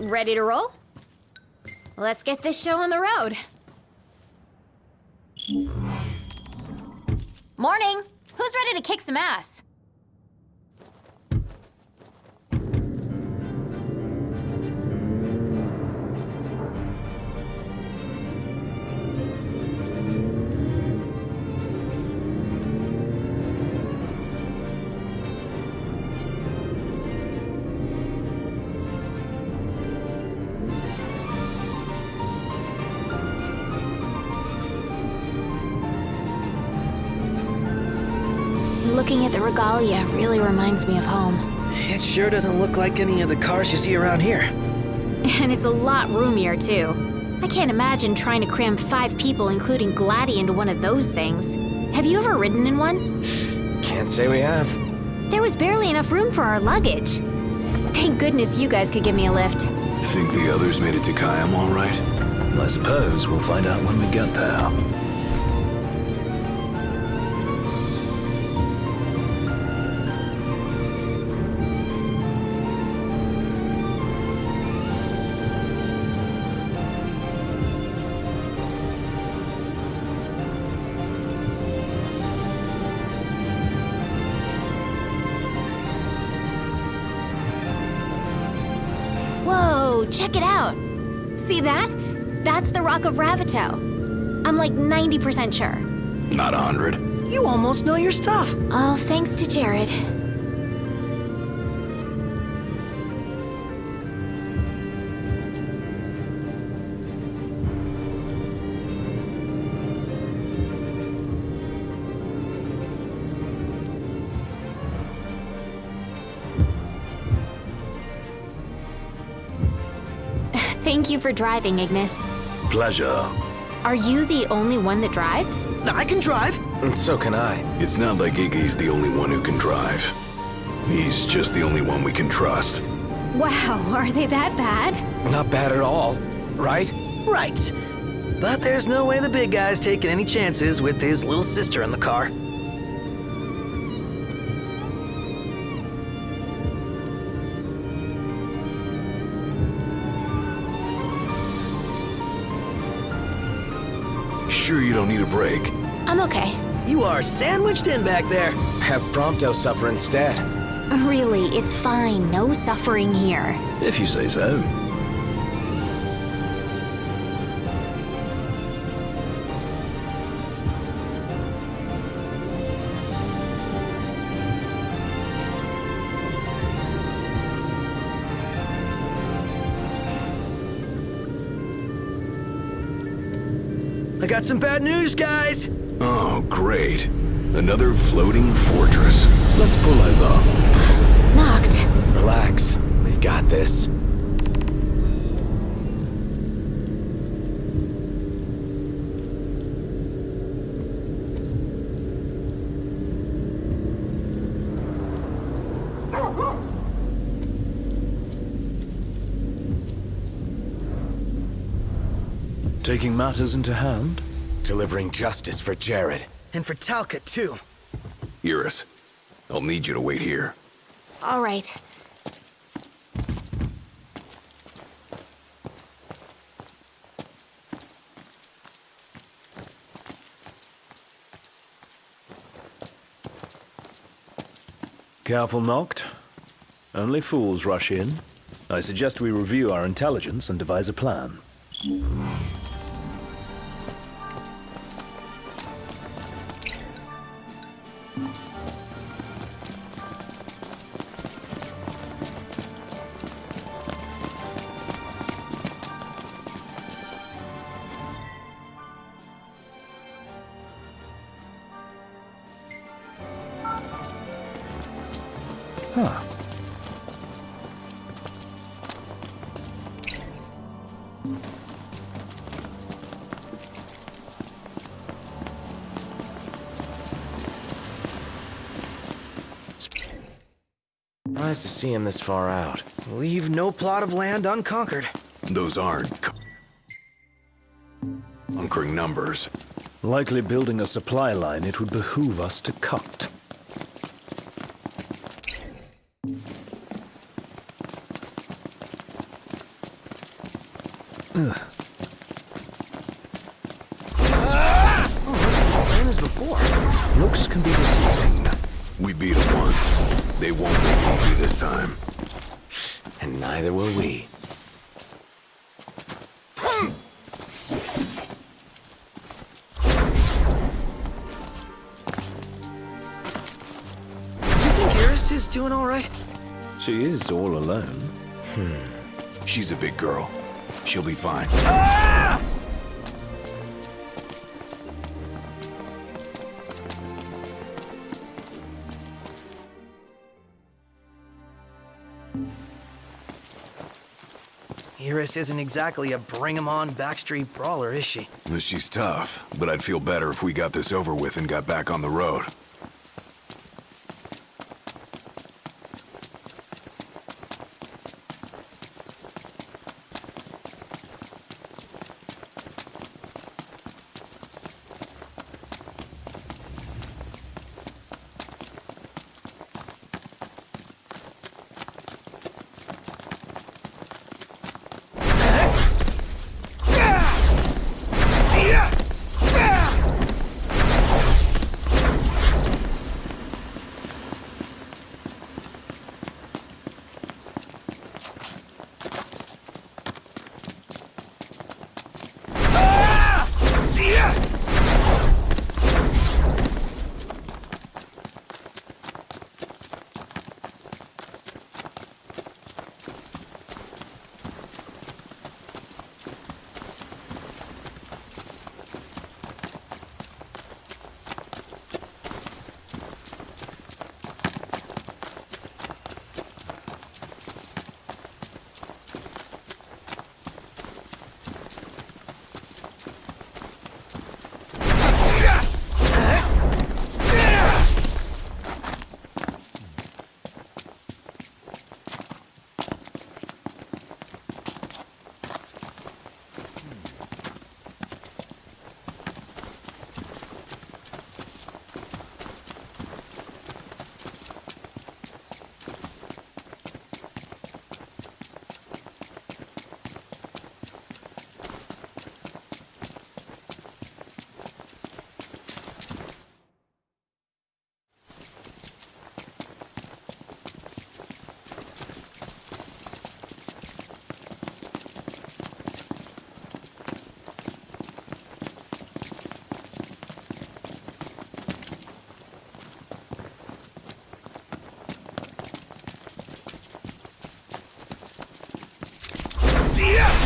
Ready to roll? Let's get this show on the road. Morning! Who's ready to kick some ass? Looking at the regalia really reminds me of home. It sure doesn't look like any of the cars you see around here. And it's a lot roomier, too. I can't imagine trying to cram 5 people, including Gladdy, into one of those things. Have you ever ridden in one? Can't say we have. There was barely enough room for our luggage. Thank goodness you guys could give me a lift. Think the others made it to Kayam all right? I suppose we'll find out when we get there. Whoa, check it out. See that? That's the Rock of Ravito. I'm like 90% sure. Not 100. You almost know your stuff. All thanks to Jared. Thank you for driving, Ignis. Pleasure. Are you the only one that drives? I can drive. And so can I. It's not like Iggy's the only one who can drive. He's just the only one we can trust. Wow, are they that bad? Not bad at all, right? Right. But there's no way the big guy's taking any chances with his little sister in the car. Sure you don't need a break? I'm okay. You are sandwiched in back there. Have Prompto suffer instead. Really, it's fine. No suffering here. If you say so. I got some bad news, guys. Oh, great. Another floating fortress. Let's pull over. Knocked. Relax. We've got this. Taking matters into hand? Delivering justice for Jared. And for Talcott, too. Iris, I'll need you to wait here. All right. Careful, Noct. Only fools rush in. I suggest we review our intelligence and devise a plan. Huh. Surprised to see him this far out. Leave no plot of land unconquered. Those aren't conquering numbers. Likely building a supply line it would behoove us to cut. Same as before. Looks can be deceiving. We beat them once. They won't make it easy this time. And neither will we. You think Iris is doing all right? She is all alone. She's a big girl. She'll be fine. Iris isn't exactly a bring-em-on backstreet brawler, is she? She's tough, but I'd feel better if we got this over with and got back on the road.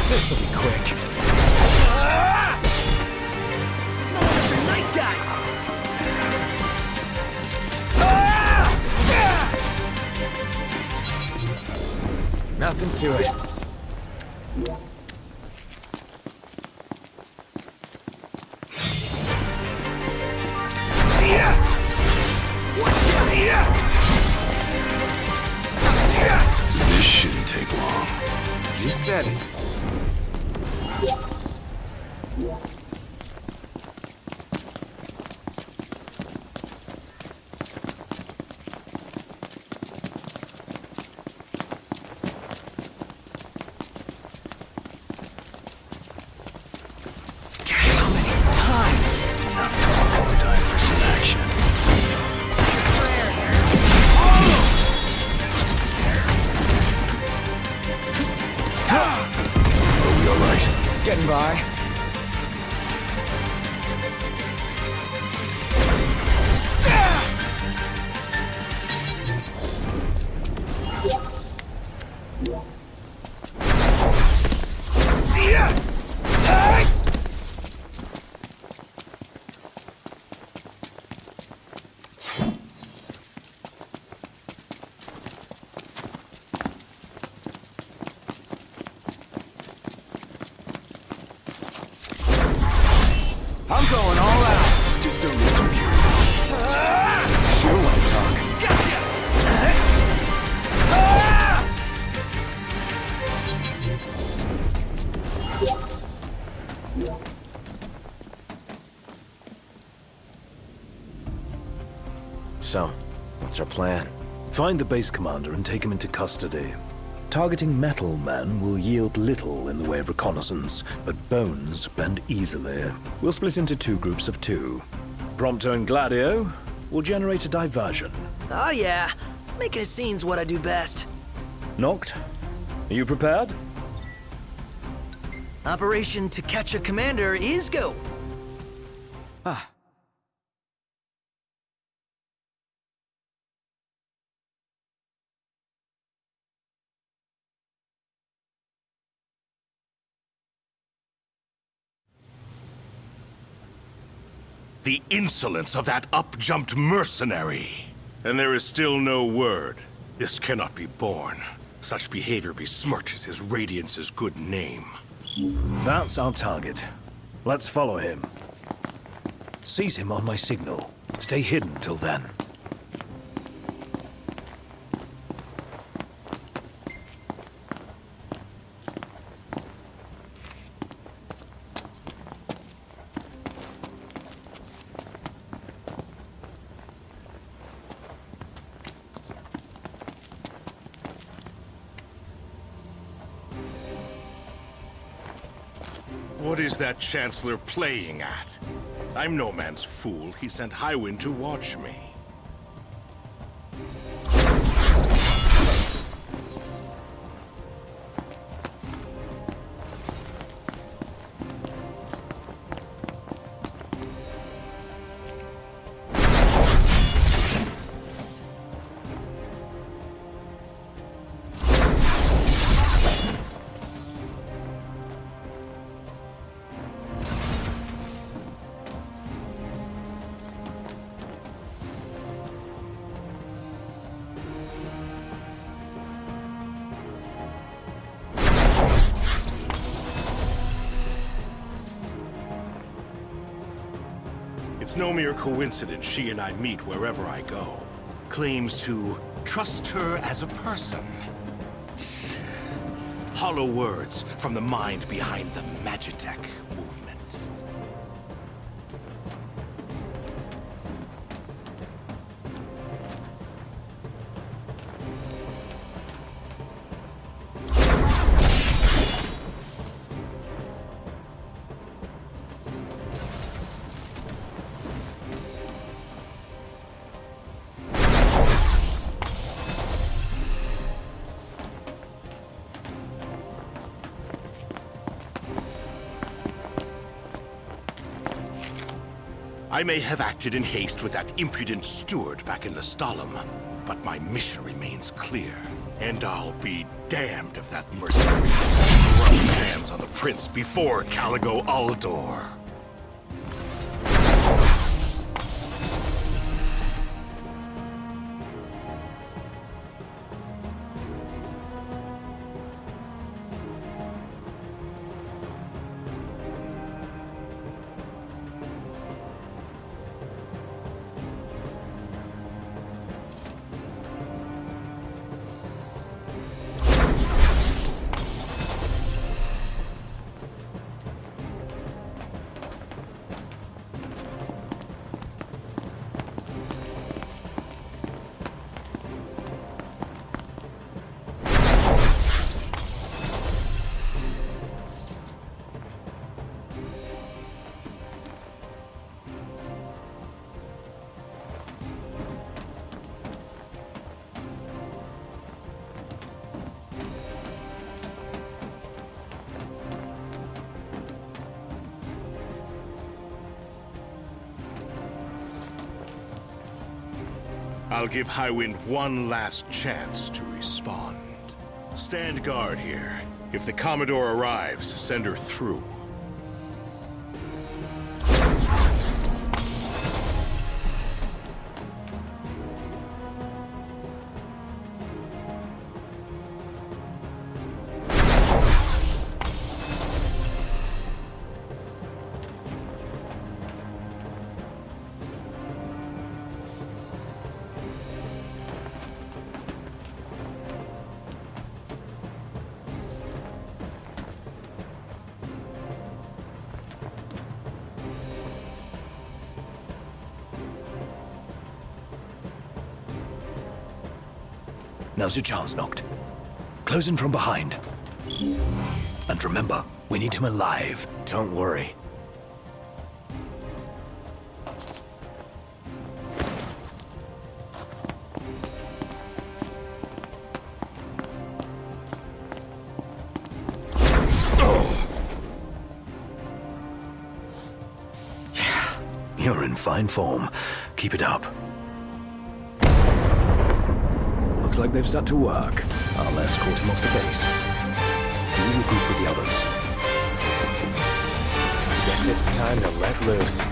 This'll be quick. No, Mr. Nice Guy! Nothing to it. This shouldn't take long. You said it. Time for some action. Are we all right? Getting by. I'm going all out. Just don't get too curious. Sure want to talk. So, what's our plan? Find the base commander and take him into custody. Targeting metal men will yield little in the way of reconnaissance, but bones bend easily. We'll split into 2 groups of 2. Prompto and Gladio will generate a diversion. Oh yeah, making a scene's what I do best. Noct, are you prepared? Operation To Catch a Commander is go. The insolence of that up-jumped mercenary. And there is still no word. This cannot be borne. Such behavior besmirches his Radiance's good name. That's our target. Let's follow him. Seize him on my signal. Stay hidden till then. What is that Chancellor playing at? I'm no man's fool. He sent Highwind to watch me. It's no mere coincidence she and I meet wherever I go. Claims to trust her as a person. Hollow words from the mind behind the Magitech movement. I may have acted in haste with that impudent steward back in Lestalem, but my mission remains clear. And I'll be damned if that mercenary doesn't rub hands on the prince before Caligo Uldor. I'll give Highwind one last chance to respond. Stand guard here. If the Commodore arrives, send her through. Now's your chance, Noct. Close in from behind. And remember, we need him alive. Don't worry. You're in fine form. Keep it up. Looks like they've set to work. I'll escort him off the base. You regroup with the others. Guess it's time to let loose.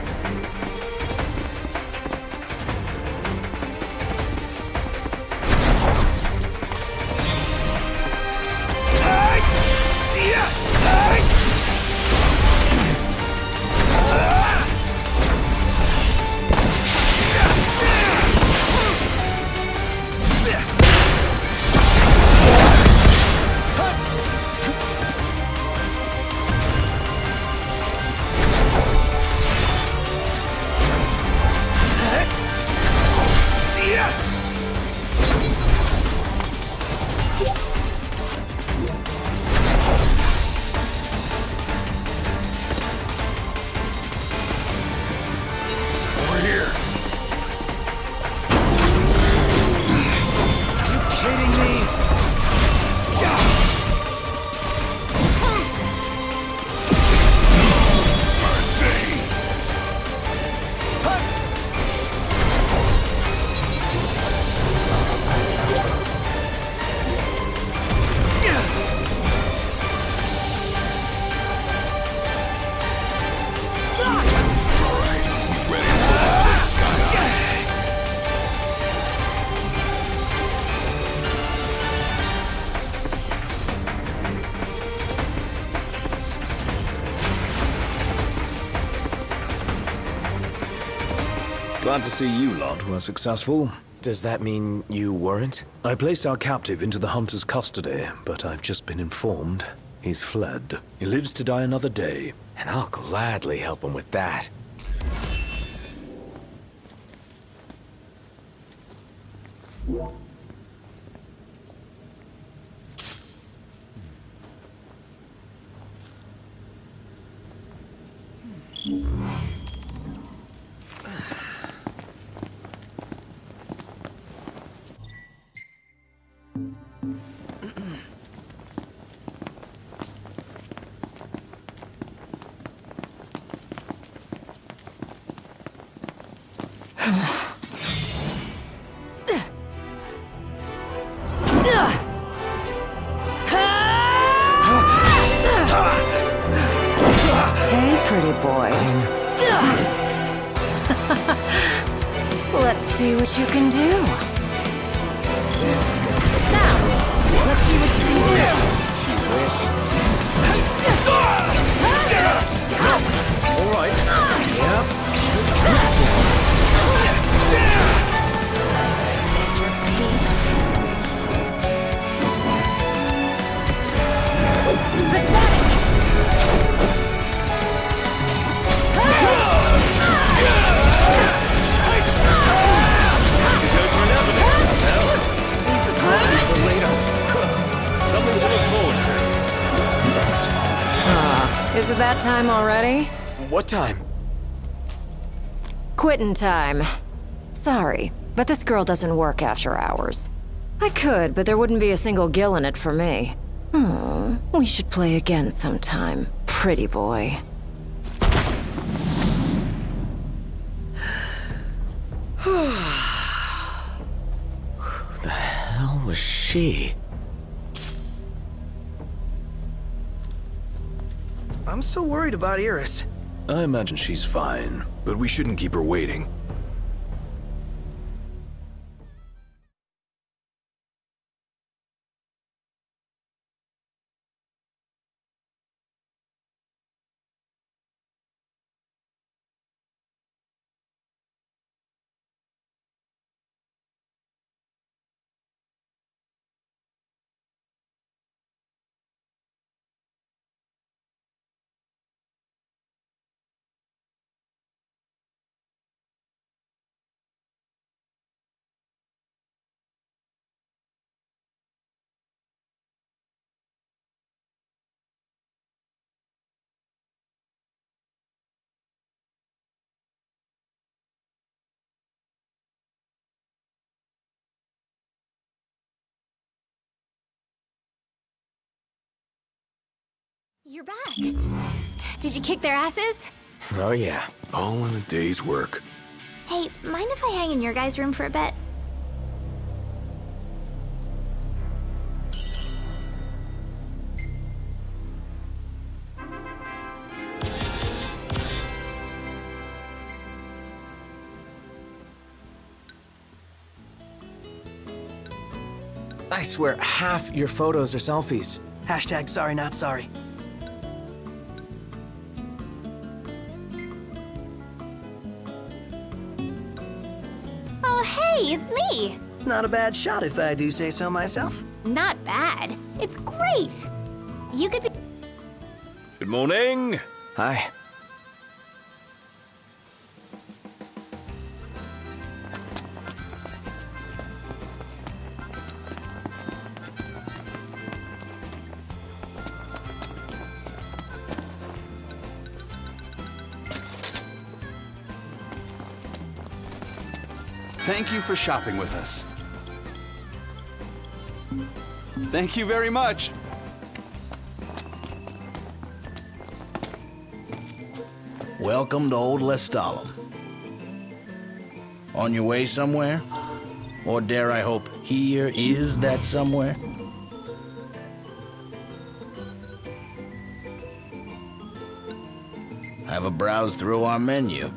Glad to see you lot were successful. Does that mean you weren't? I placed our captive into the hunter's custody, but I've just been informed he's fled. He lives to die another day. And I'll gladly help him with that. Hey, pretty boy. Let's see what you can do. This is gonna take Now, let's see what you can do. you wish. All right. Yep. Save the glory for later. Something to look forward to. Is it that time already? What time? Quitting time. Sorry, but this girl doesn't work after hours. I could, but there wouldn't be a single gill in it for me. Oh, we should play again sometime, pretty boy. Who the hell was she? I'm still worried about Iris. I imagine she's fine. But we shouldn't keep her waiting. You're back. Did you kick their asses? Oh, yeah. All in a day's work. Hey, mind if I hang in your guys' room for a bit? I swear, half your photos are selfies. Hashtag sorry not sorry. Oh, hey, it's me. Not a bad shot if I do say so myself. Not bad. It's great. You could be. Good morning. Hi. Thank you for shopping with us. Thank you very much. Welcome to Old Lestalem. On your way somewhere? Or dare I hope, here is that somewhere? Have a browse through our menu.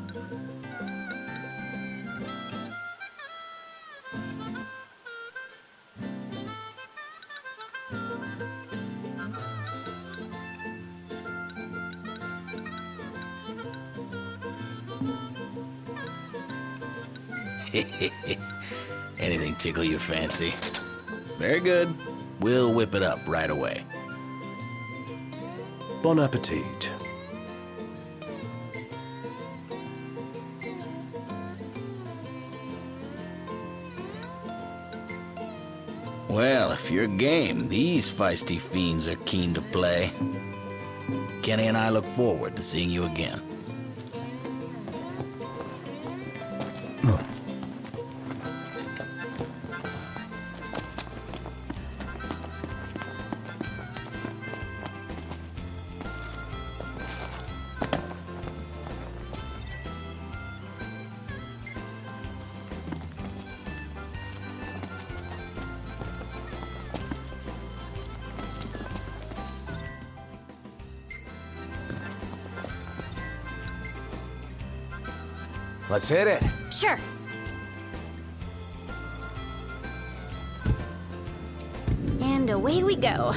Anything tickle your fancy? Very good. We'll whip it up right away. Bon appetit. Well, if you're game, these feisty fiends are keen to play. Kenny and I look forward to seeing you again. Let's hit it. Sure. And away we go.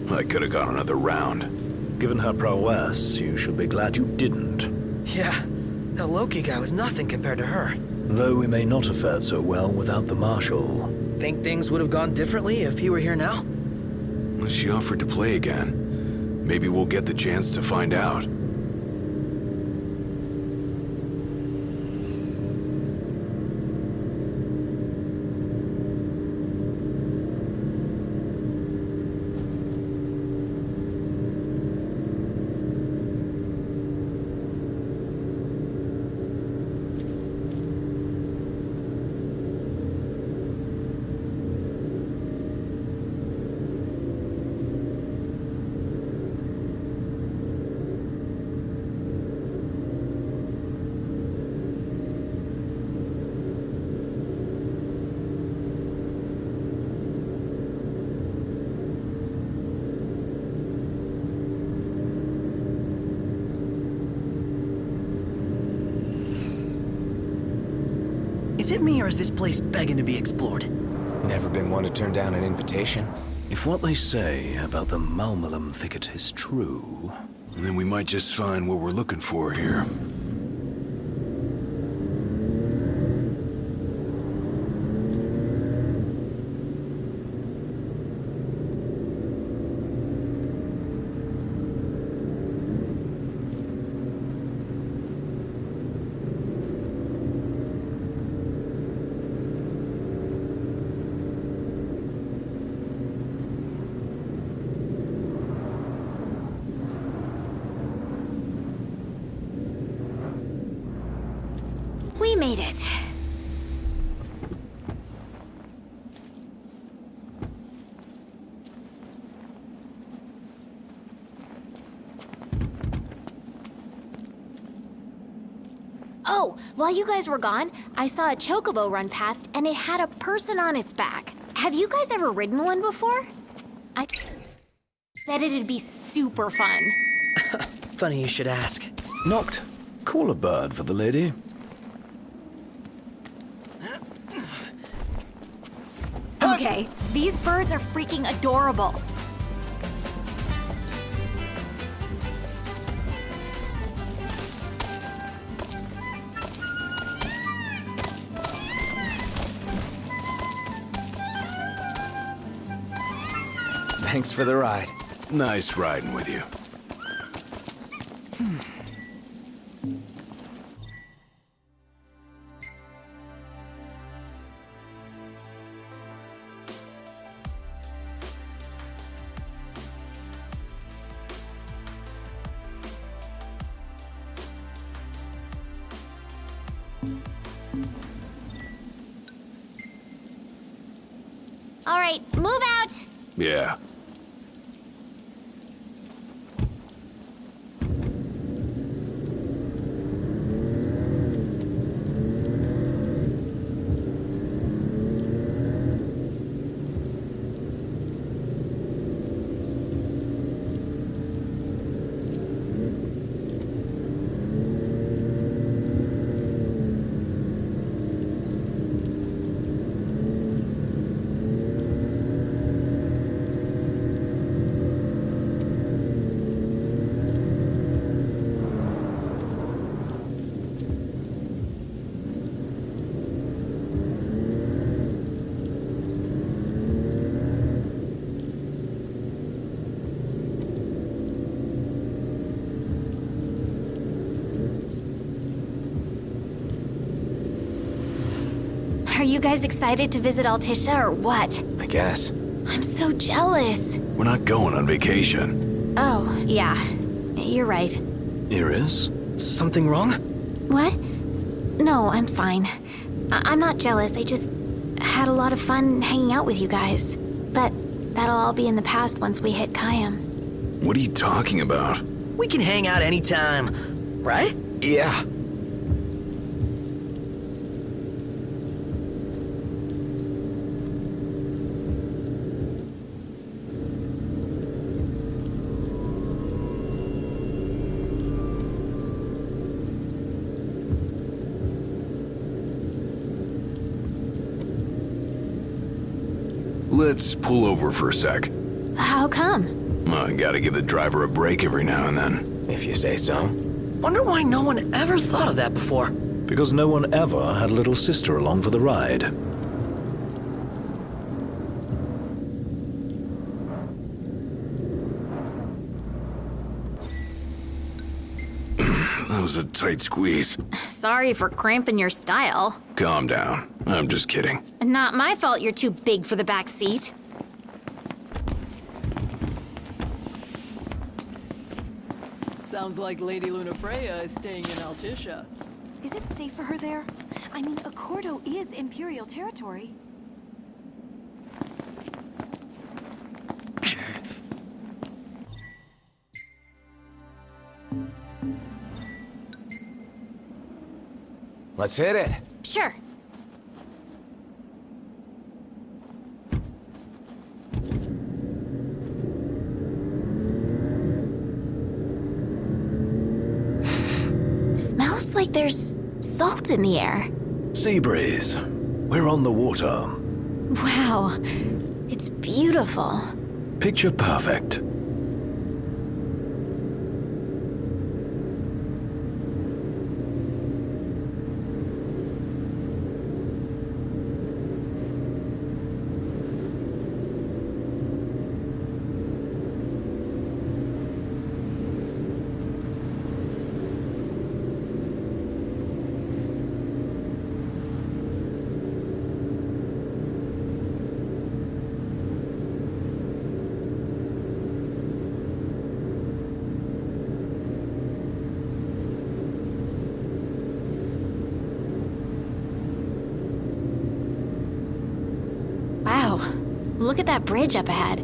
I could have gone another round. Given her prowess, you should be glad you didn't. Yeah, that Loki guy was nothing compared to her. Though we may not have fared so well without the Marshal. Think things would have gone differently if he were here now? She offered to play again. Maybe we'll get the chance to find out. Is it me or is this place begging to be explored? Never been one to turn down an invitation. If what they say about the Malmalum thicket is true... Then we might just find what we're looking for here. made it. Oh, while you guys were gone, I saw a chocobo run past and it had a person on its back. Have you guys ever ridden one before? I bet it'd be super fun. Funny you should ask. Knocked. Call a bird for the lady. Okay, these birds are freaking adorable. Thanks for the ride. Nice riding with you. All right, move out. Yeah. Are you guys excited to visit Altisha or what? I guess. I'm so jealous. We're not going on vacation. Oh, yeah. You're right. Iris? Something wrong? What? No, I'm fine. I'm not jealous. I just had a lot of fun hanging out with you guys. But that'll all be in the past once we hit Kayam. What are you talking about? We can hang out anytime, right? Yeah. Let's pull over for a sec. How come? I gotta give the driver a break every now and then. If you say so. Wonder why no one ever thought of that before. Because no one ever had a little sister along for the ride. That was a tight squeeze. Sorry for cramping your style. Calm down. I'm just kidding. Not my fault you're too big for the back seat. Sounds like Lady Lunafreya is staying in Altisha. Is it safe for her there? I mean, Accordo is Imperial territory. Let's hit it. Sure. Smells like there's salt in the air. Sea breeze. We're on the water. Wow. It's beautiful. Picture perfect. Whoa, look at that bridge up ahead.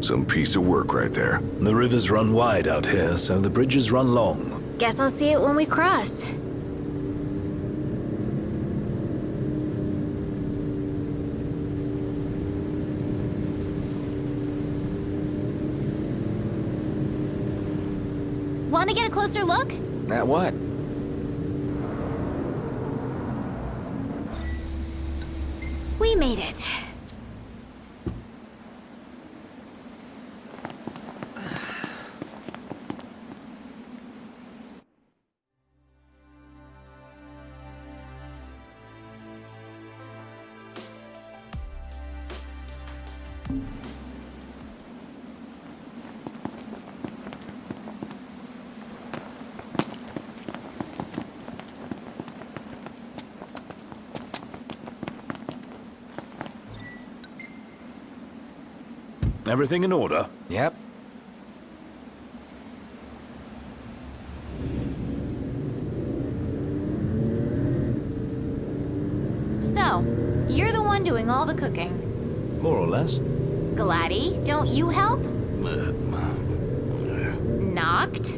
Some piece of work right there. The rivers run wide out here, so the bridges run long. Guess I'll see it when we cross. Want to get a closer look? At what? We made it. Everything in order? Yep. So, you're the one doing all the cooking. More or less. Gladdy, don't you help? Knocked?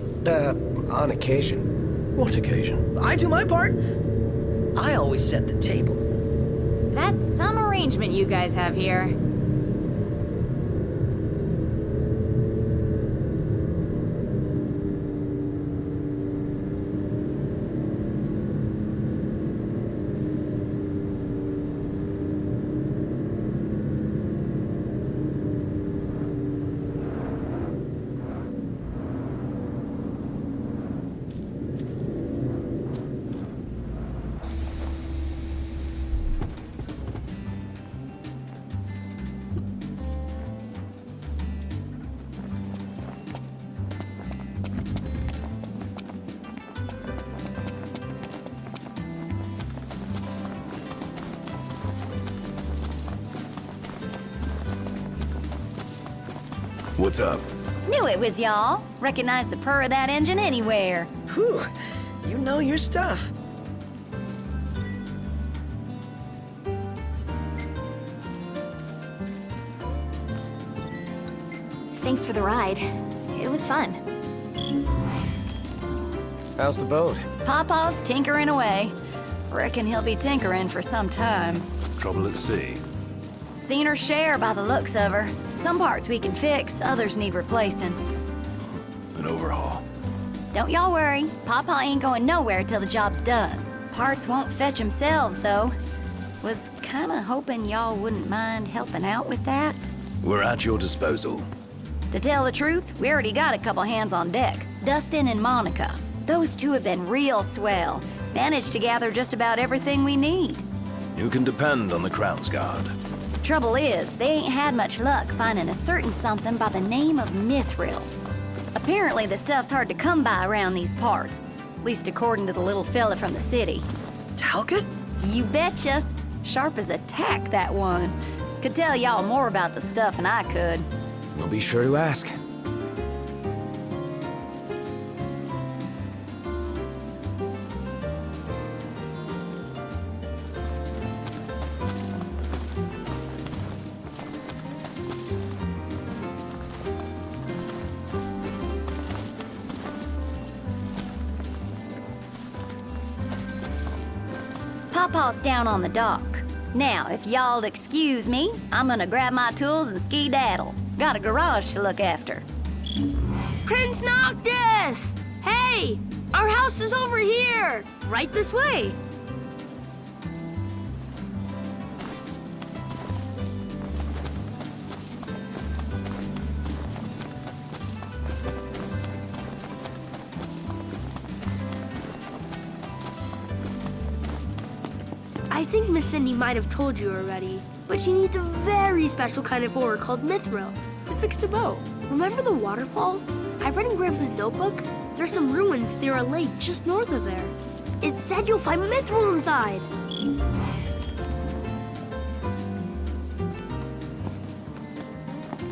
On occasion. What occasion? I do my part. I always set the table. That's some arrangement you guys have here. What's up? Knew it was y'all. Recognize the purr of that engine anywhere. Whew, you know your stuff. Thanks for the ride. It was fun. How's the boat? Pawpaw's tinkering away. Reckon he'll be tinkering for some time. Trouble at sea. Seen her share by the looks of her. Some parts we can fix, others need replacing. An overhaul. Don't y'all worry. Pawpaw ain't going nowhere till the job's done. Parts won't fetch themselves, though. Was kinda hoping y'all wouldn't mind helping out with that. We're at your disposal. To tell the truth, we already got a couple hands on deck. Dustin and Monica. Those two have been real swell. Managed to gather just about everything we need. You can depend on the Crown's Guard. Trouble is, they ain't had much luck finding a certain something by the name of mithril. Apparently the stuff's hard to come by around these parts. At least according to the little fella from the city. Talcott? You betcha. Sharp as a tack, that one. Could tell y'all more about the stuff than I could. We'll be sure to ask. Pawpaw's down on the dock. Now, if y'all'll excuse me, I'm gonna grab my tools and ski-daddle. Got a garage to look after. Prince Noctis! Hey! Our house is over here! Right this way! I think Miss Cindy might have told you already, but she needs a very special kind of ore called mithril to fix the boat. Remember the waterfall? I read in Grandpa's notebook. There's some ruins near a lake just north of there. It said you'll find mithril inside.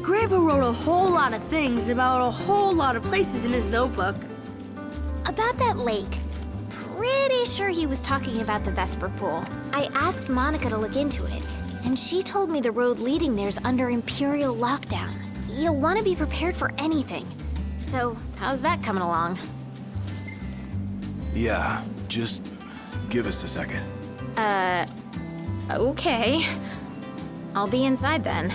Grandpa wrote a whole lot of things about a whole lot of places in his notebook. About that lake. Pretty sure he was talking about the Vesper Pool. I asked Monica to look into it. And she told me the road leading there's under Imperial lockdown. You'll want to be prepared for anything. So, how's that coming along? Yeah, just give us a second. Okay. I'll be inside then.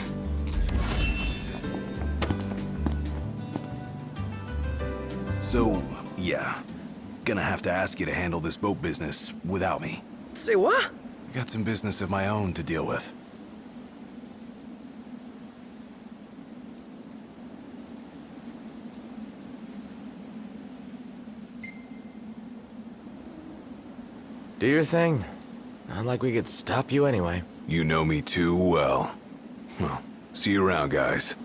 So, yeah. Gonna have to ask you to handle this boat business without me. Say what? I got some business of my own to deal with. Do your thing. Not like we could stop you anyway. You know me too well. Well, see you around, guys.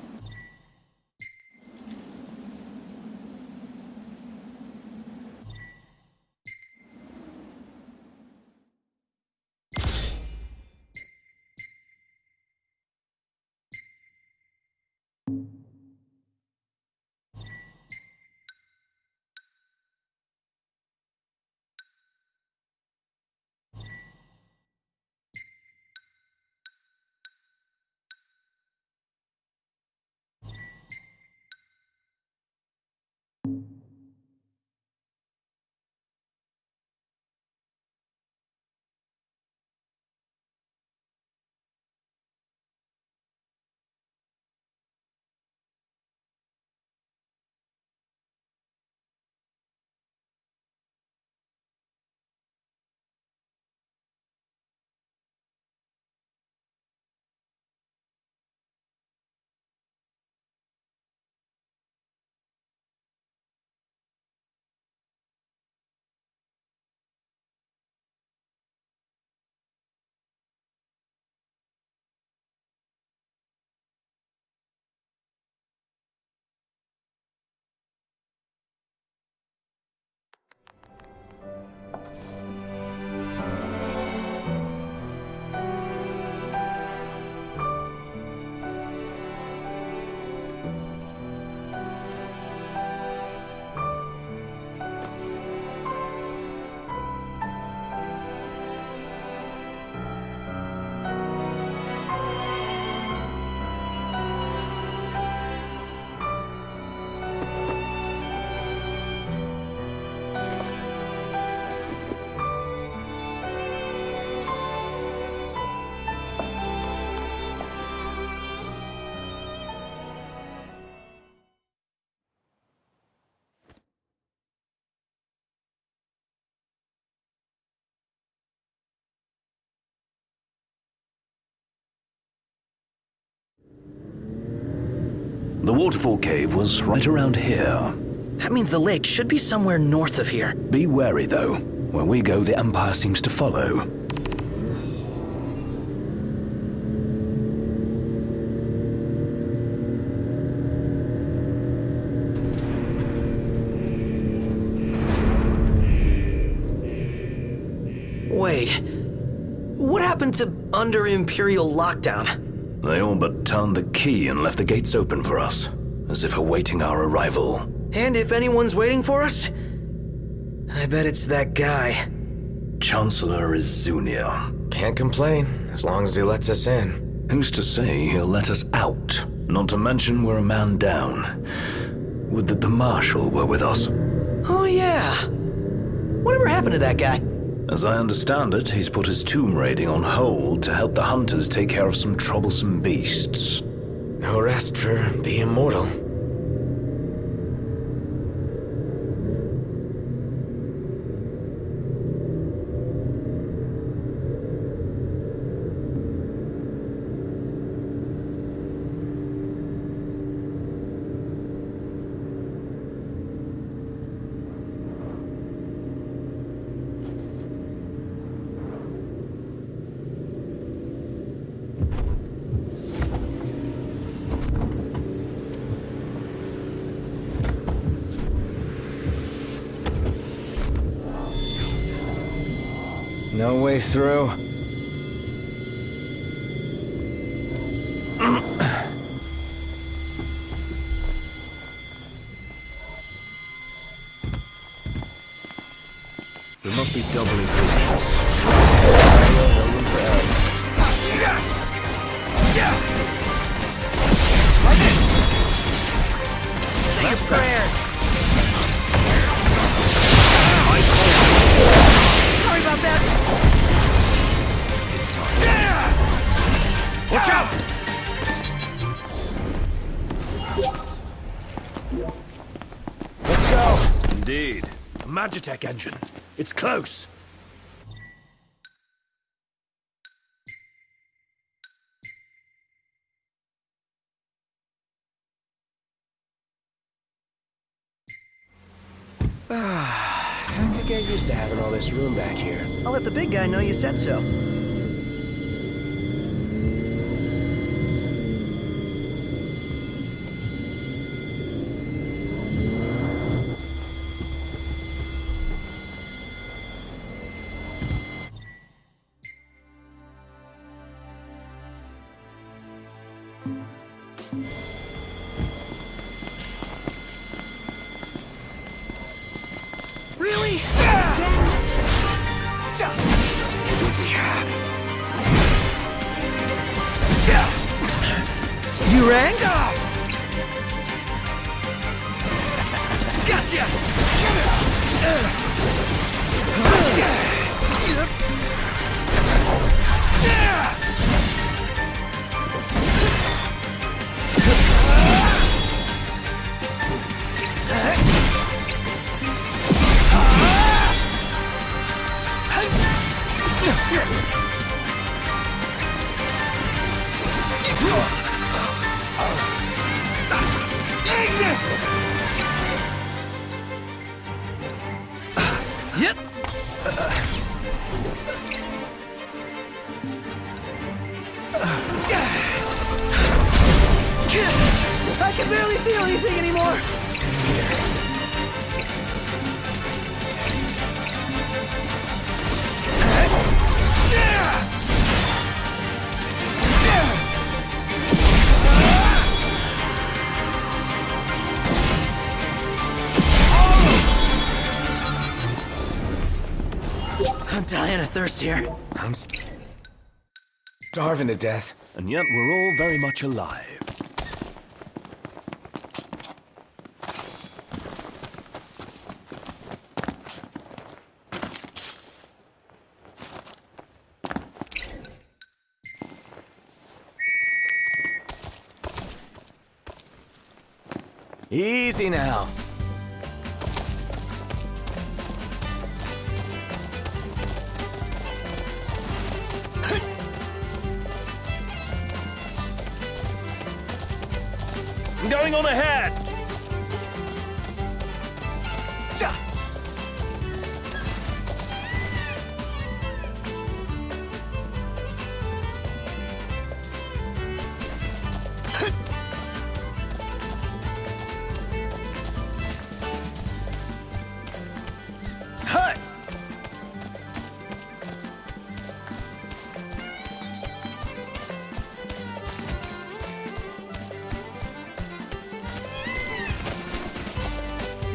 The waterfall cave was right around here. That means the lake should be somewhere north of here. Be wary, though. Where we go, the Empire seems to follow. Wait. What happened to under Imperial lockdown? They all but turned the key and left the gates open for us, as if awaiting our arrival. And if anyone's waiting for us, I bet it's that guy. Chancellor Izunia. Can't complain, as long as he lets us in. Who's to say he'll let us out? Not to mention we're a man down. Would that the Marshal were with us. Oh yeah. Whatever happened to that guy? As I understand it, he's put his tomb raiding on hold to help the hunters take care of some troublesome beasts. No rest for the immortal. No way through. We must be doubly cautious. No room for error. Watch out! Let's go! Indeed. A Magitech engine. It's close. I could get used to having all this room back here. I'll let the big guy know you said so. Really? You rang? Gotcha! Agnes! Yep. I can barely feel anything anymore. Same here. I'm dying of thirst here. I'm starving to death. And yet we're all very much alive. Easy now. I'm going on ahead!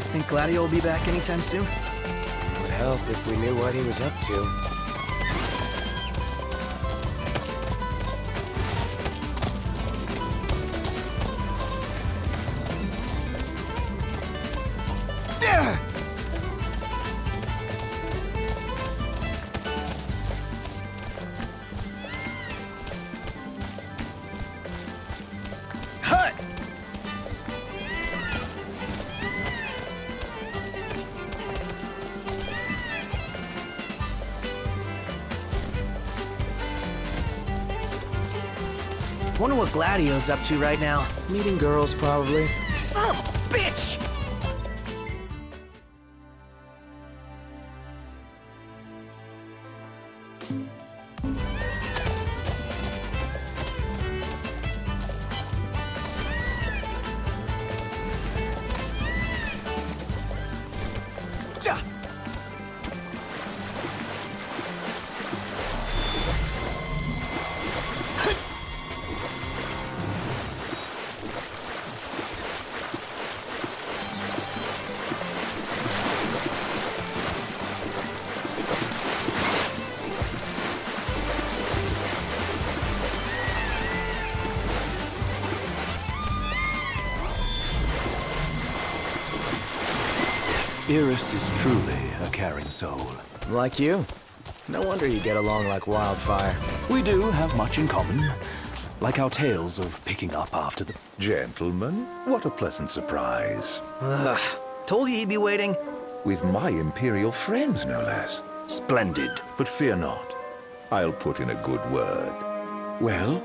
Think Gladio will be back anytime soon? Would help if we knew what he was up to. Wonder what Gladio's up to right now. Meeting girls, probably. Son of a bitch! Iris is truly a caring soul. Like you. No wonder you get along like wildfire. We do have much in common. Like our tales of picking up after the... Gentlemen, what a pleasant surprise. Ugh. Told you he'd be waiting. With my Imperial friends, no less. Splendid. But fear not. I'll put in a good word. Well,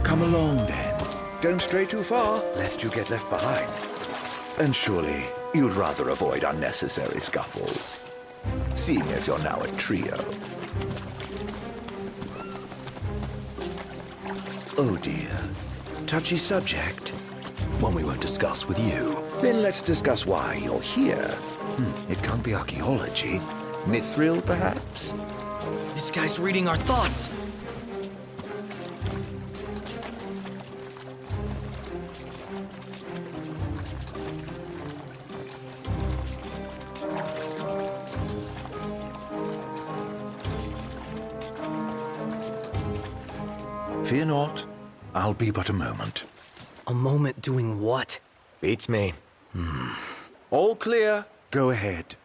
come along then. Don't stray too far, lest you get left behind. And surely, you'd rather avoid unnecessary scuffles. Seeing as you're now a trio. Oh dear. Touchy subject. One we won't discuss with you. Then let's discuss why you're here. It can't be archaeology. Mithril, perhaps? This guy's reading our thoughts. Fear not. I'll be but a moment. A moment doing what? Beats me. All clear. Go ahead.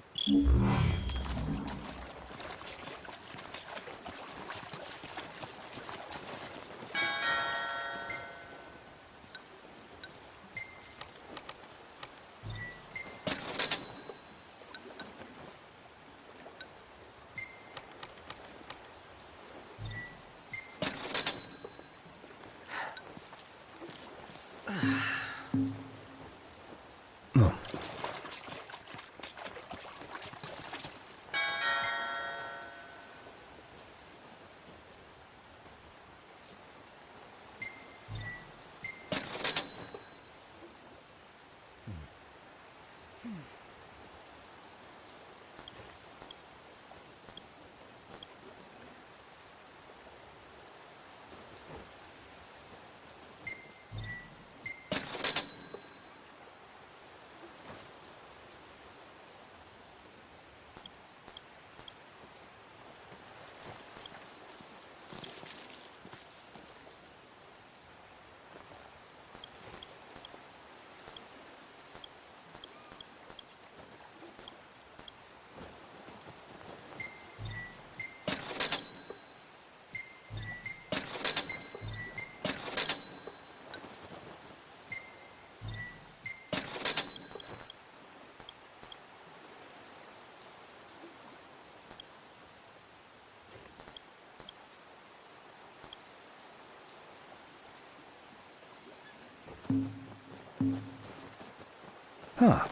Huh.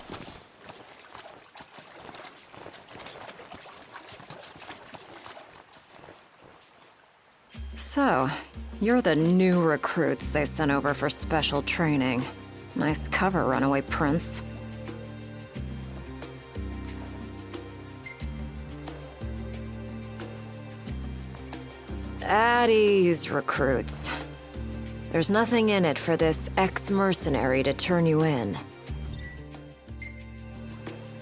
So, you're the new recruits they sent over for special training. Nice cover, runaway prince. At ease, recruits. There's nothing in it for this ex-mercenary to turn you in.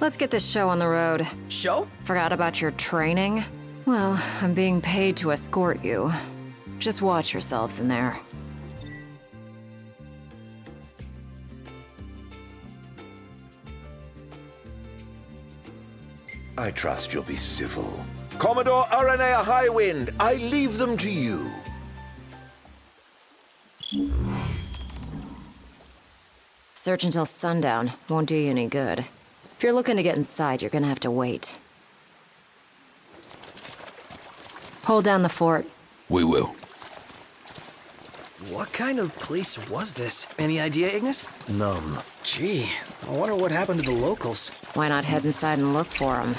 Let's get this show on the road. Show? Forgot about your training? Well, I'm being paid to escort you. Just watch yourselves in there. I trust you'll be civil. Commodore Aranea Highwind, I leave them to you. Search until sundown. Won't do you any good. If you're looking to get inside, you're gonna have to wait. Hold down the fort. We will. What kind of place was this? Any idea, Ignis? None. Gee, I wonder what happened to the locals. Why not head inside and look for them?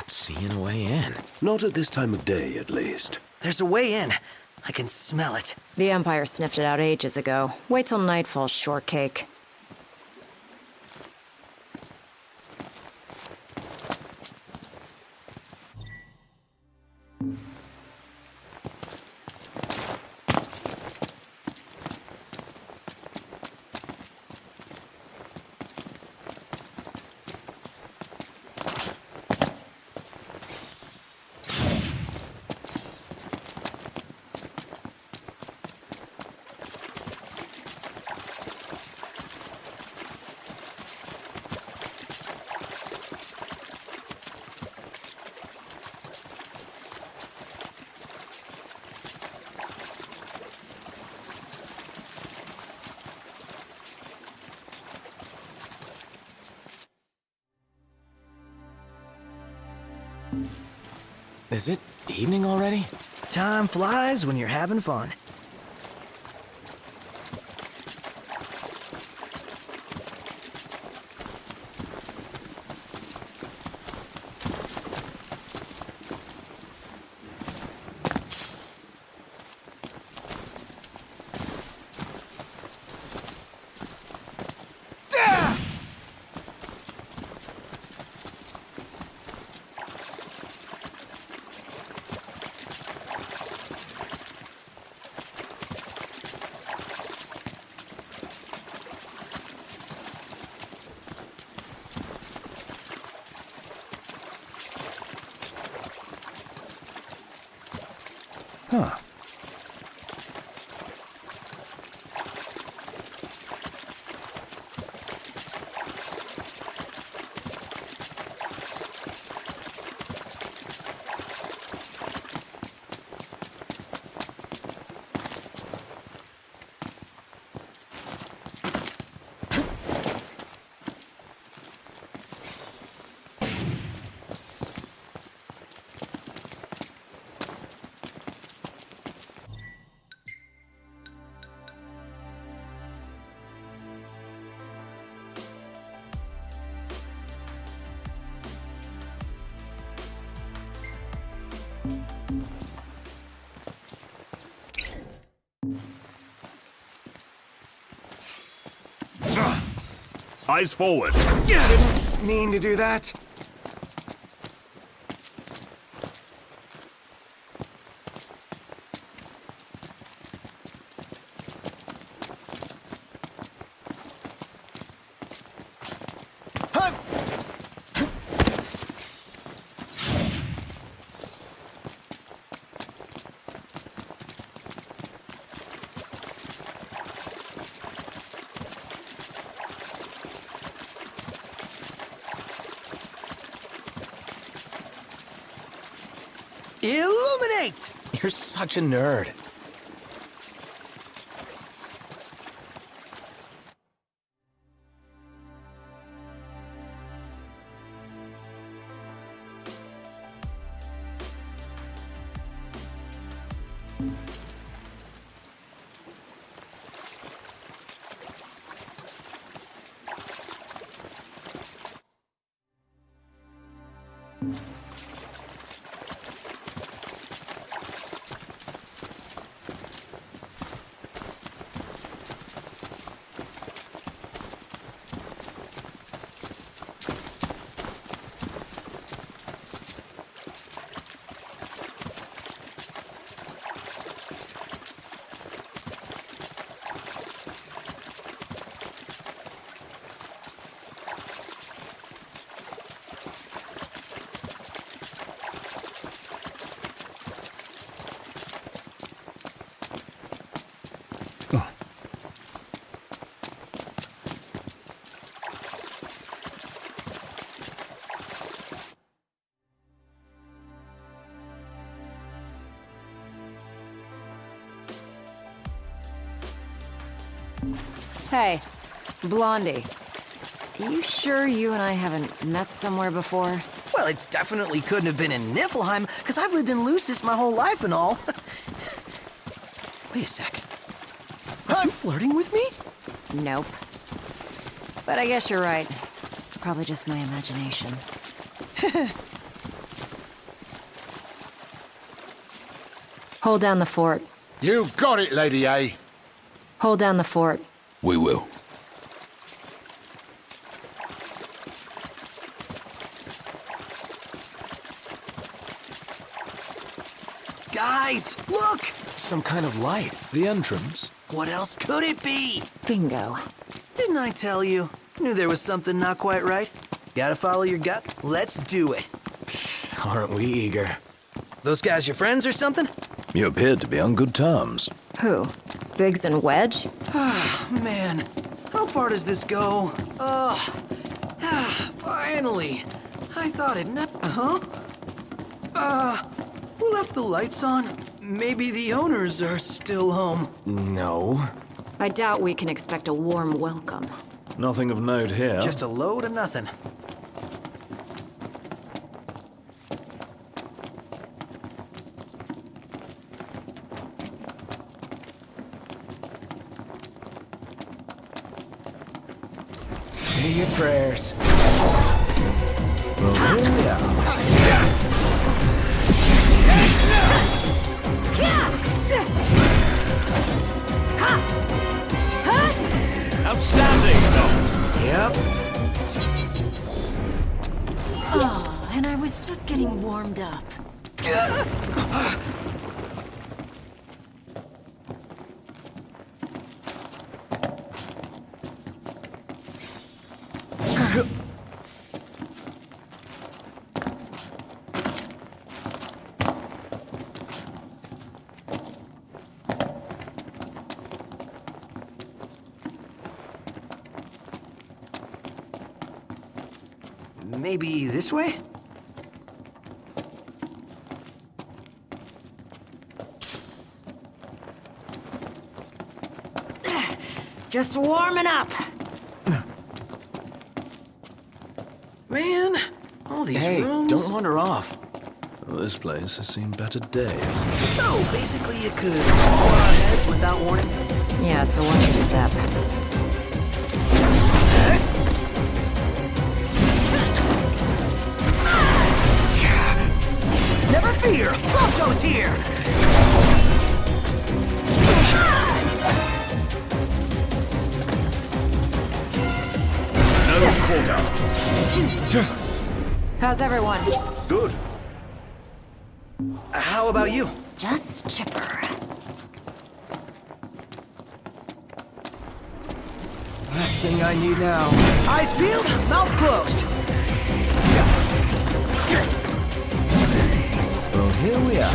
Seeing a way in. Not at this time of day, at least. There's a way in. I can smell it. The Empire sniffed it out ages ago. Wait till nightfall, shortcake. Is it evening already? Time flies when you're having fun. Huh. Eyes forward. Didn't mean to do that. Illuminate! You're such a nerd. Hey, Blondie. Are you sure you and I haven't met somewhere before? Well, it definitely couldn't have been in Niflheim, because I've lived in Lucis my whole life and all. Wait a sec. Are you flirting with me? Nope. But I guess you're right. Probably just my imagination. Hold down the fort. You got it, Lady A. Hold down the fort. We will. Guys, look! Some kind of light. The entrance? What else could it be? Bingo. Didn't I tell you? Knew there was something not quite right. Gotta follow your gut. Let's do it. Aren't we eager? Those guys your friends or something? You appeared to be on good terms. Who? Biggs and Wedge? Ah, man. How far does this go? Finally. I thought it not. Who left the lights on? Maybe the owners are still home. No. I doubt we can expect a warm welcome. Nothing of note here. Just a load of nothing. Say your prayers. Well, here we are. Outstanding! Yep. Oh, and I was just getting warmed up. Maybe this way? Just warming up. Man, all these Hey, rooms. don't wander off. Well, this place has seen better days. So basically, you could fall on our heads without warning. Yeah, so watch your step. Never fear, Prompto's here. No quarter. How's everyone? Good. How about you? Just chipper. Last thing I need now. Eyes peeled, mouth closed. Well, here we are.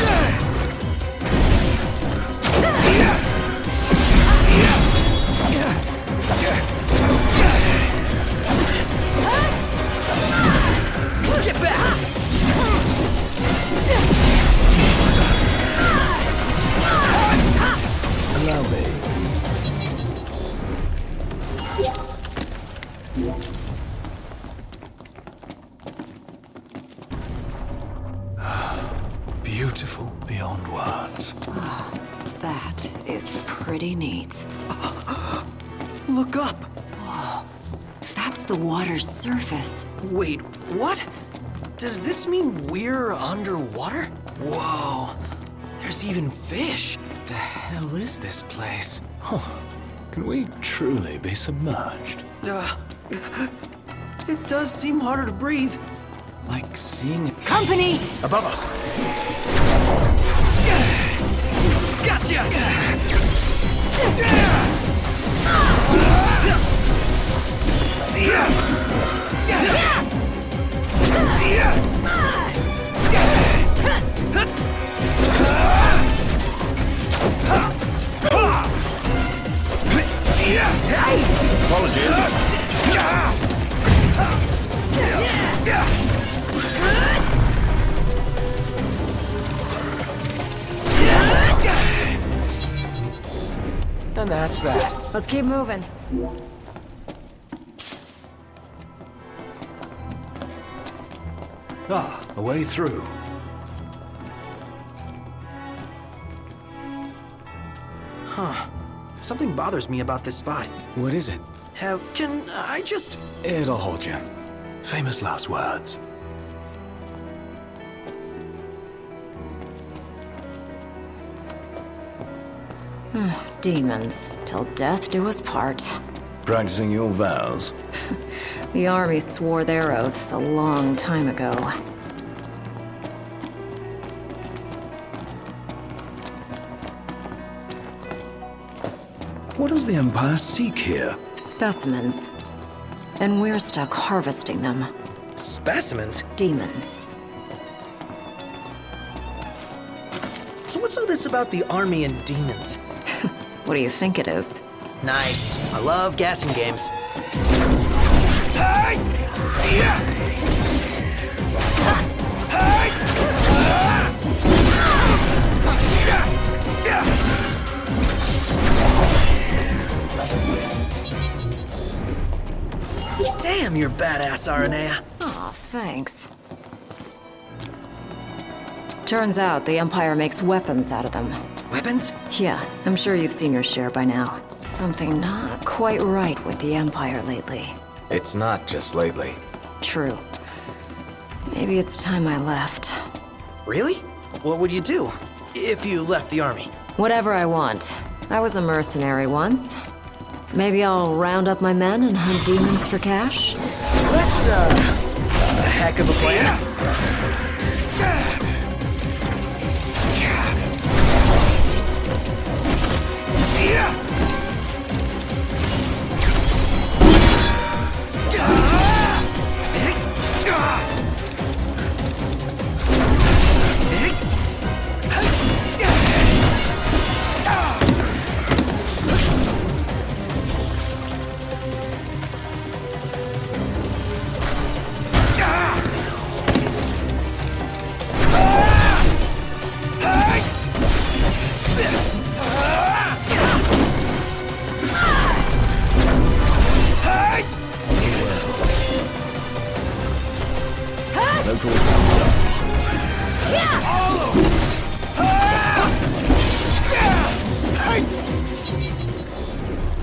Get back! Allow me. Beautiful beyond words. That is pretty neat. Look up. If that's the water's surface. Wait, what? Does this mean we're underwater? Whoa, there's even fish. The hell is this place? Can we truly be submerged? It does seem harder to breathe. Like seeing Company! above us. Gotcha! See ya! See ya! See ya! Hey! Apologies. And that's that. Let's keep moving. A way through. Huh. Something bothers me about this spot. What is it? Can I just... It'll hold you. Famous last words. Demons. Till death do us part. Practicing your vows. The army swore their oaths a long time ago. What does the Empire seek here? Specimens. And we're stuck harvesting them. Specimens? Demons. So what's all this about the army and demons? What do you think it is? Nice. I love gassing games. Hey! See ya! Hey! Damn, you're badass, Aranea. Aw, thanks. Turns out the Empire makes weapons out of them. Weapons? Yeah, I'm sure you've seen your share by now. Something not quite right with the Empire lately. It's not just lately. True. Maybe it's time I left. Really? What would you do if you left the army? Whatever I want. I was a mercenary once. Maybe I'll round up my men and hunt demons for cash? That's, a heck of a plan.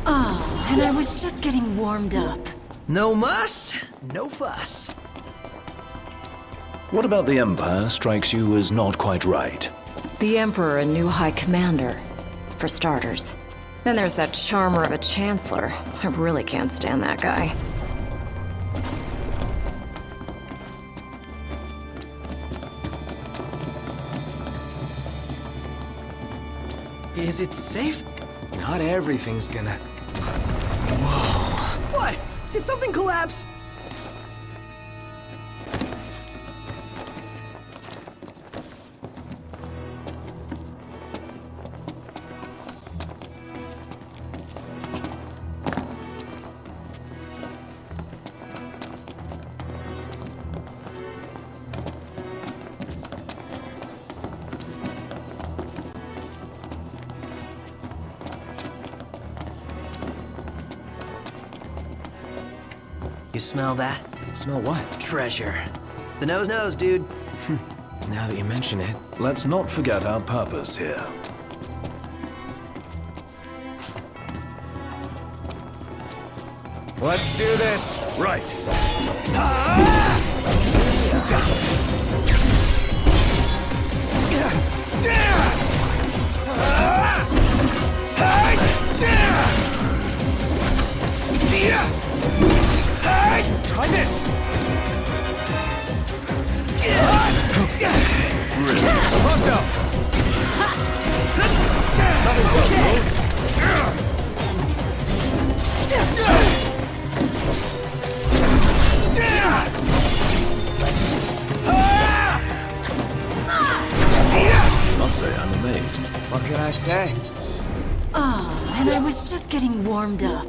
Oh, and I was just getting warmed up. No muss, no fuss. What about the Empire strikes you as not quite right? The Emperor and new High Commander, for starters. Then there's that charmer of a Chancellor. I really can't stand that guy. Is it safe? Not everything's gonna... What? Did something collapse? You smell that? Smell what? Treasure. The nose knows, dude. Now that you mention it. Let's not forget our purpose here. Let's do this! Right. Try this! Pronto! Nothing close, Must say, I'm amazed. What can I say? Oh, and I was just getting warmed up.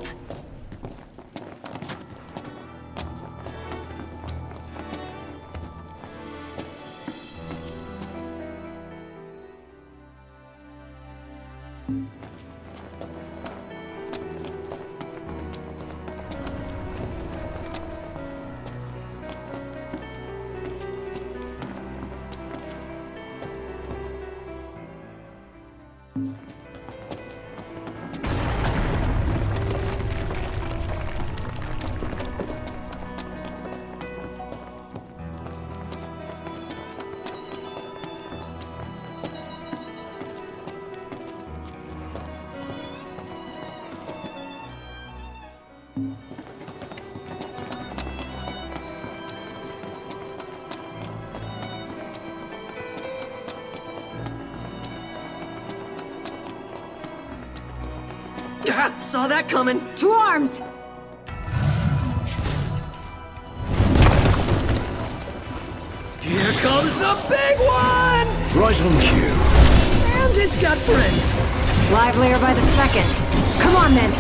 Saw that coming. To arms! Here comes the big one! Right on cue. And it's got friends. Livelier by the second. Come on, then.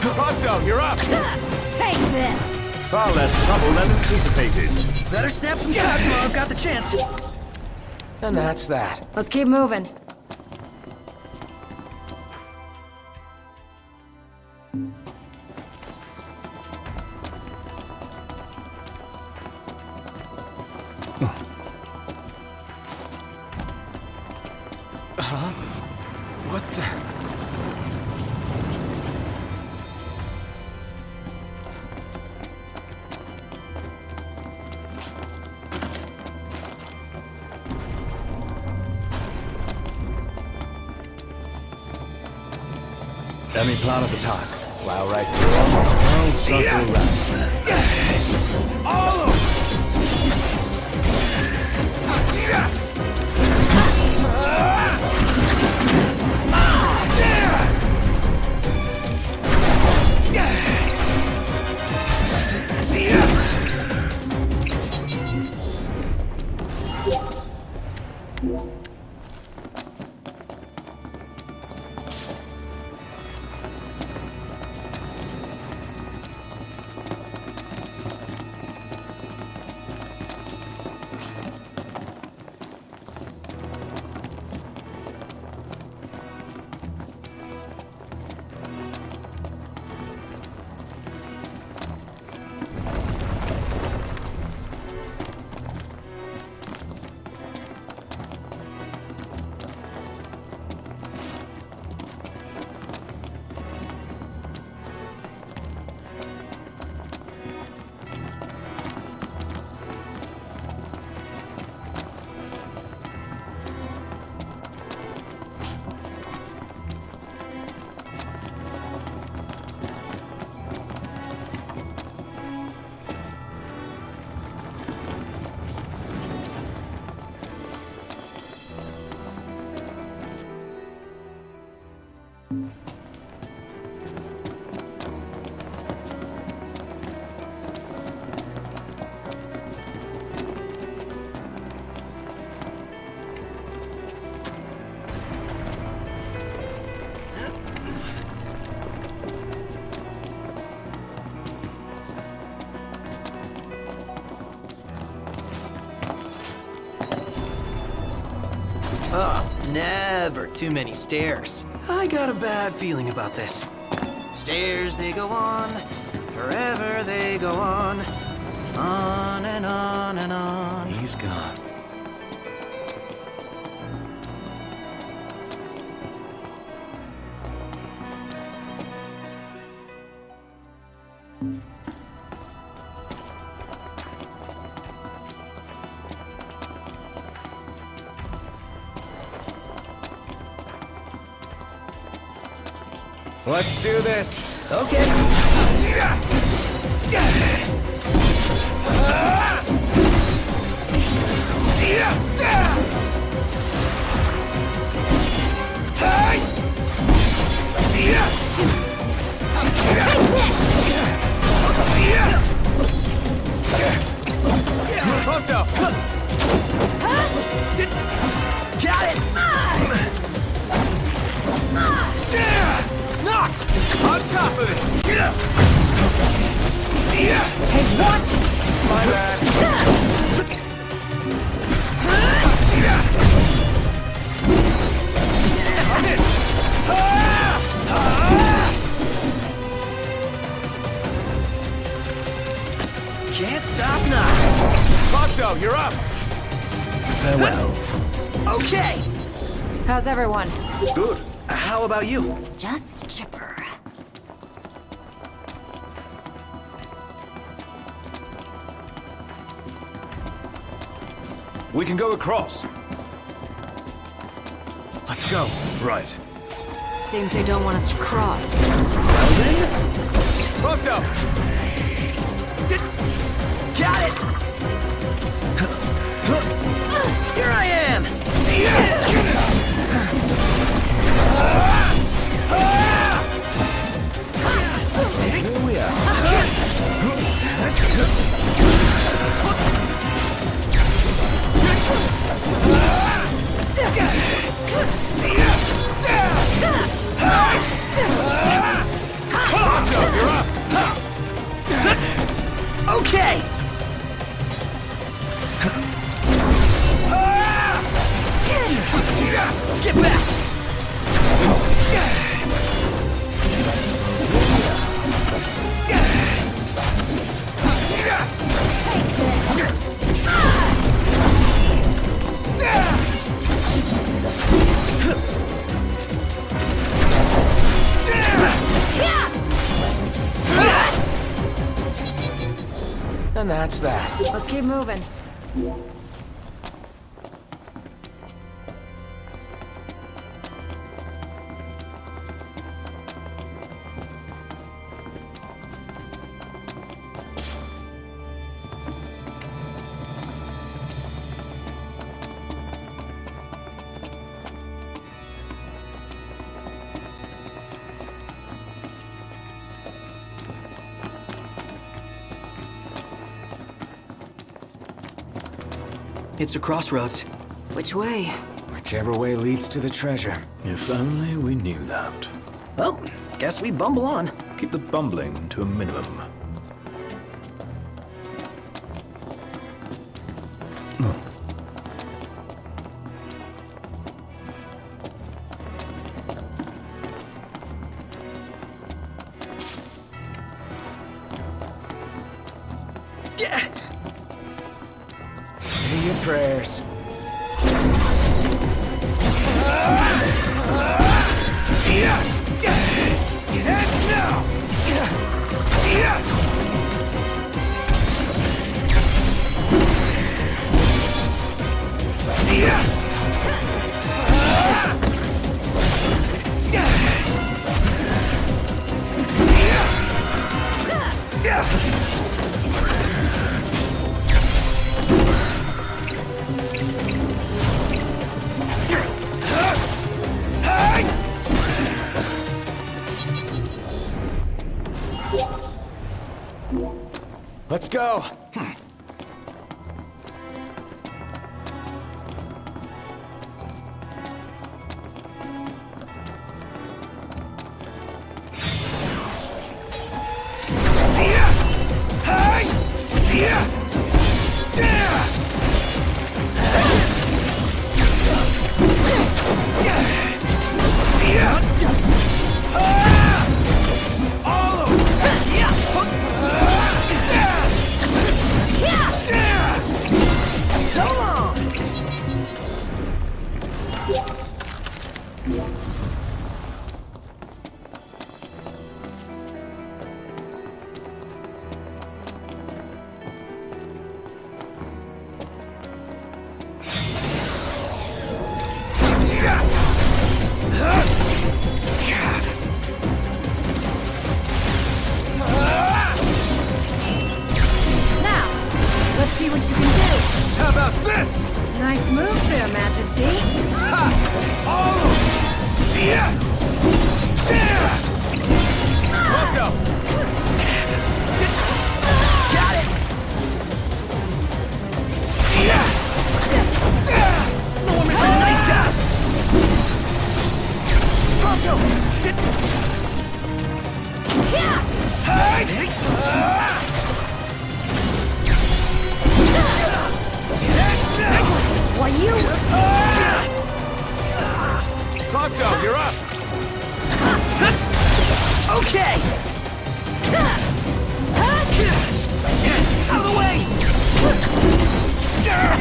Pronto, you're up! Take this! Far less trouble than anticipated. Better snap some shots while I've got the chance. And that's that. Let's keep moving. Huh? What the... Let me plant at the top. Plow right through them. I'll circle around. All of Never too many stairs. I got a bad feeling about this. Stairs, they go on, forever they go on and on and on. He's gone. Let's do this. Okay. Pronto! Got it! Knocked! On top of it! Hey, watch it! My bad. On it! Can't stop knocked. Pronto, you're up! Farewell. Okay. How's everyone? Good. How about you? Just chipper. We can go across. Let's go. Right. Seems they don't want us to cross. Well then. Pronto! Got it! Here I am! Here we are. And that's that. Let's keep moving. It's a crossroads. Which way? Whichever way leads to the treasure. If only we knew that. Well, guess we bumble on. Keep the bumbling to a minimum. Say your prayers. Let's go. Nice moves there, Majesty. Got it! No one missing, nice guy! Pronto! Why you? Pronto, you're up! Okay! Out of the way! You're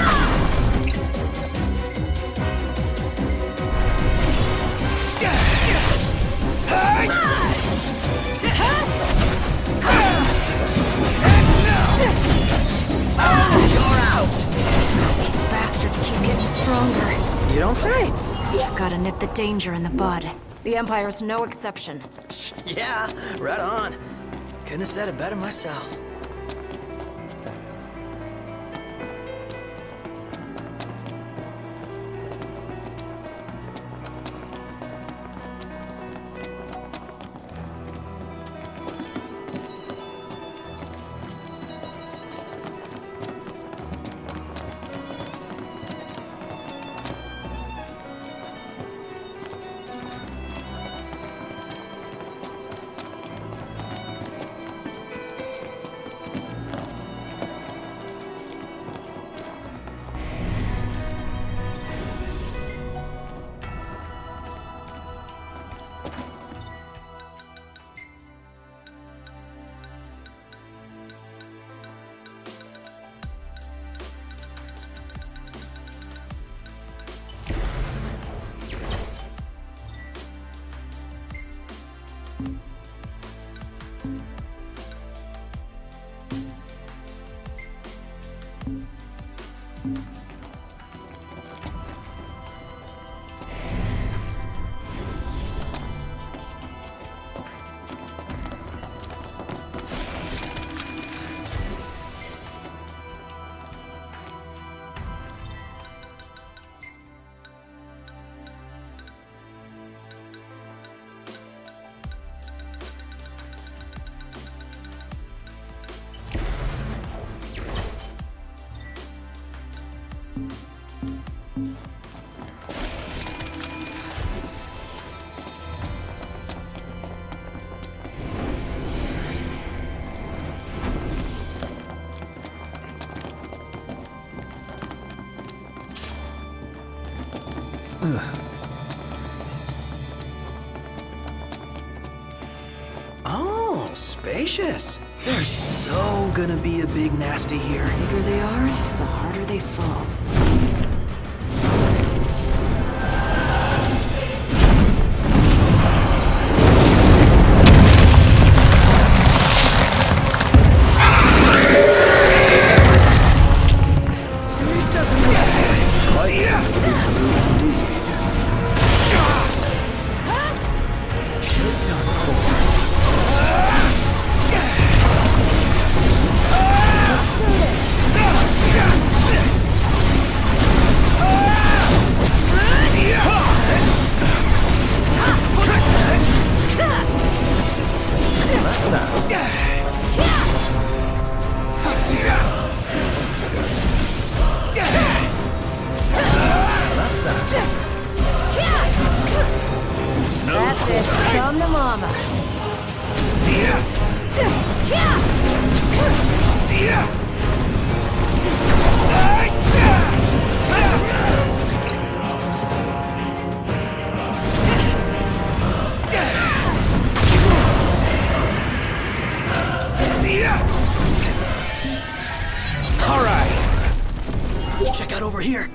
out! These bastards keep getting stronger. You don't say. Gotta nip the danger in the bud. The Empire's no exception. Yeah, right on. Couldn't have said it better myself. Oh, spacious. There's so gonna be a big nasty here. The bigger they are, the harder they fall. Over here.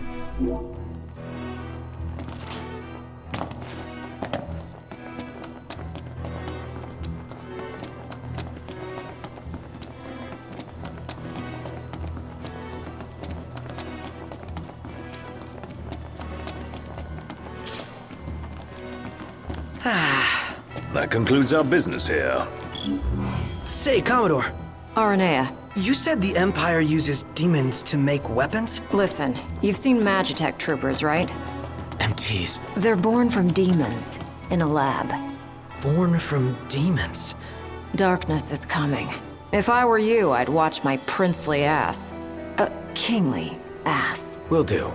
That concludes our business here. Say, Commodore. Aranea. You said the Empire uses demons to make weapons? Listen, you've seen Magitech troopers, right? MTs. They're born from demons, in a lab. Born from demons? Darkness is coming. If I were you, I'd watch my princely ass. Kingly ass. Will do.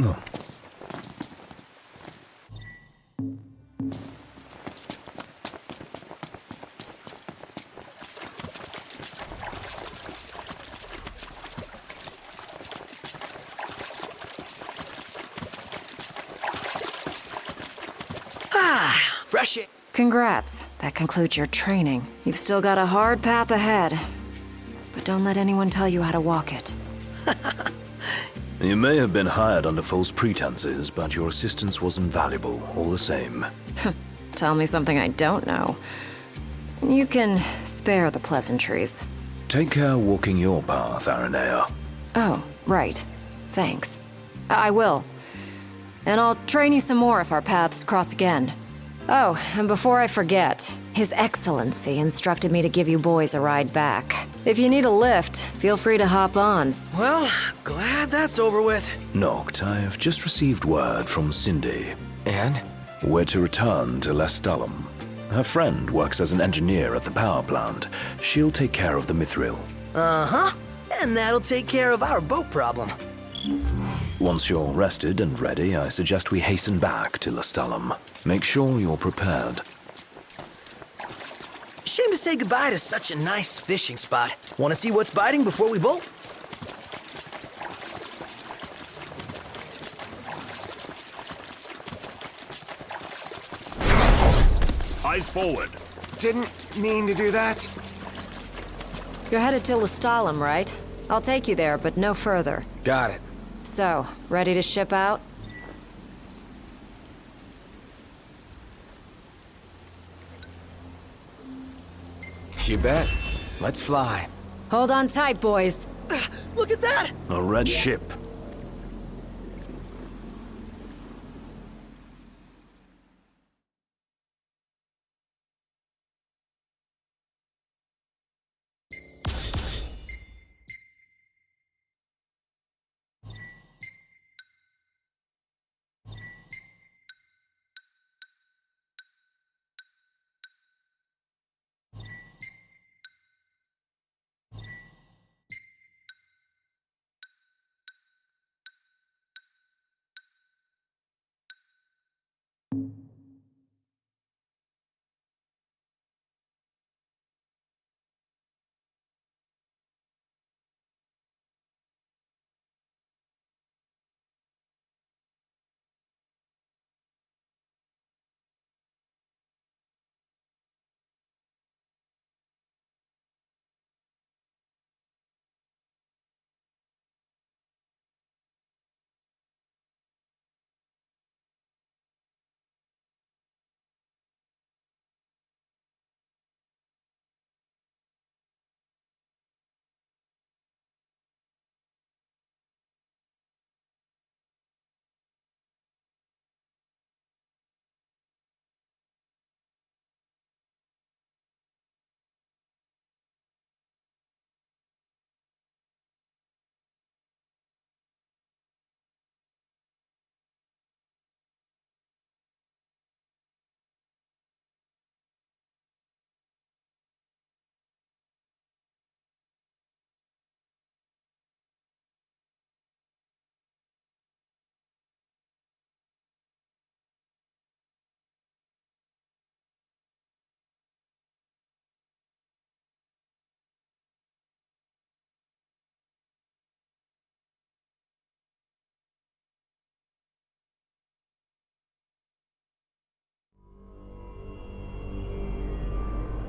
Oh. Fresh air. Congrats. That concludes your training. You've still got a hard path ahead. But don't let anyone tell you how to walk it. You may have been hired under false pretenses, but your assistance was invaluable, all the same. Tell me something I don't know. You can spare the pleasantries. Take care walking your path, Aranea. Oh, right. Thanks. I will. And I'll train you some more if our paths cross again. Oh, and before I forget, His Excellency instructed me to give you boys a ride back. If you need a lift, feel free to hop on. Well, glad that's over with. Noct, I've just received word from Cindy. And? We're to return to Lestalem. Her friend works as an engineer at the power plant. She'll take care of the mithril. Uh-huh. And that'll take care of our boat problem. Once you're rested and ready, I suggest we hasten back to Lestalem. Make sure you're prepared. Shame to say goodbye to such a nice fishing spot. Want to see what's biting before we bolt? Eyes forward. Didn't mean to do that. You're headed to Lestalem, right? I'll take you there, but no further. Got it. So, ready to ship out? You bet. Let's fly. Hold on tight, boys. Look at that! A red ship.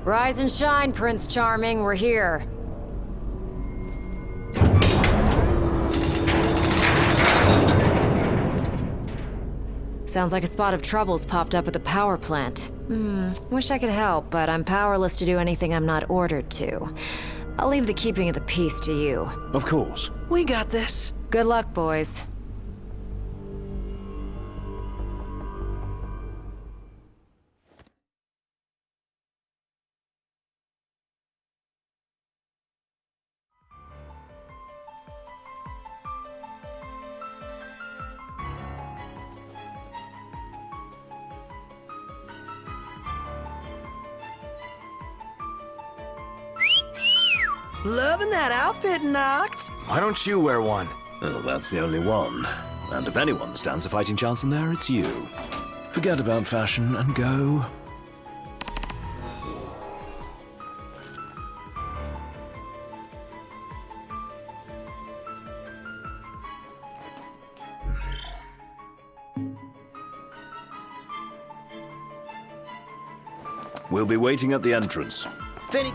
Rise and shine, Prince Charming. We're here. Sounds like a spot of trouble's popped up at the power plant. Wish I could help, but I'm powerless to do anything I'm not ordered to. I'll leave the keeping of the peace to you. Of course. We got this. Good luck, boys. Loving that outfit, Noct. Why don't you wear one? Well, that's the only one. And if anyone stands a fighting chance in there, it's you. Forget about fashion and go. We'll be waiting at the entrance. Finny.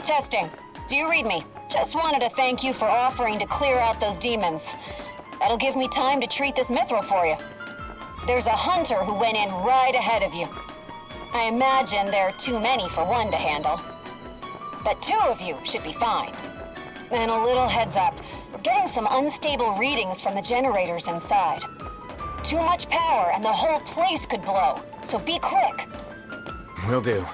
Testing. Do you read me? Just wanted to thank you for offering to clear out those demons. That'll give me time to treat this mithril for you. There's a hunter who went in right ahead of you. I imagine there are too many for one to handle. But two of you should be fine. And a little heads up, we're getting some unstable readings from the generators inside. Too much power and the whole place could blow, so be quick. Will do.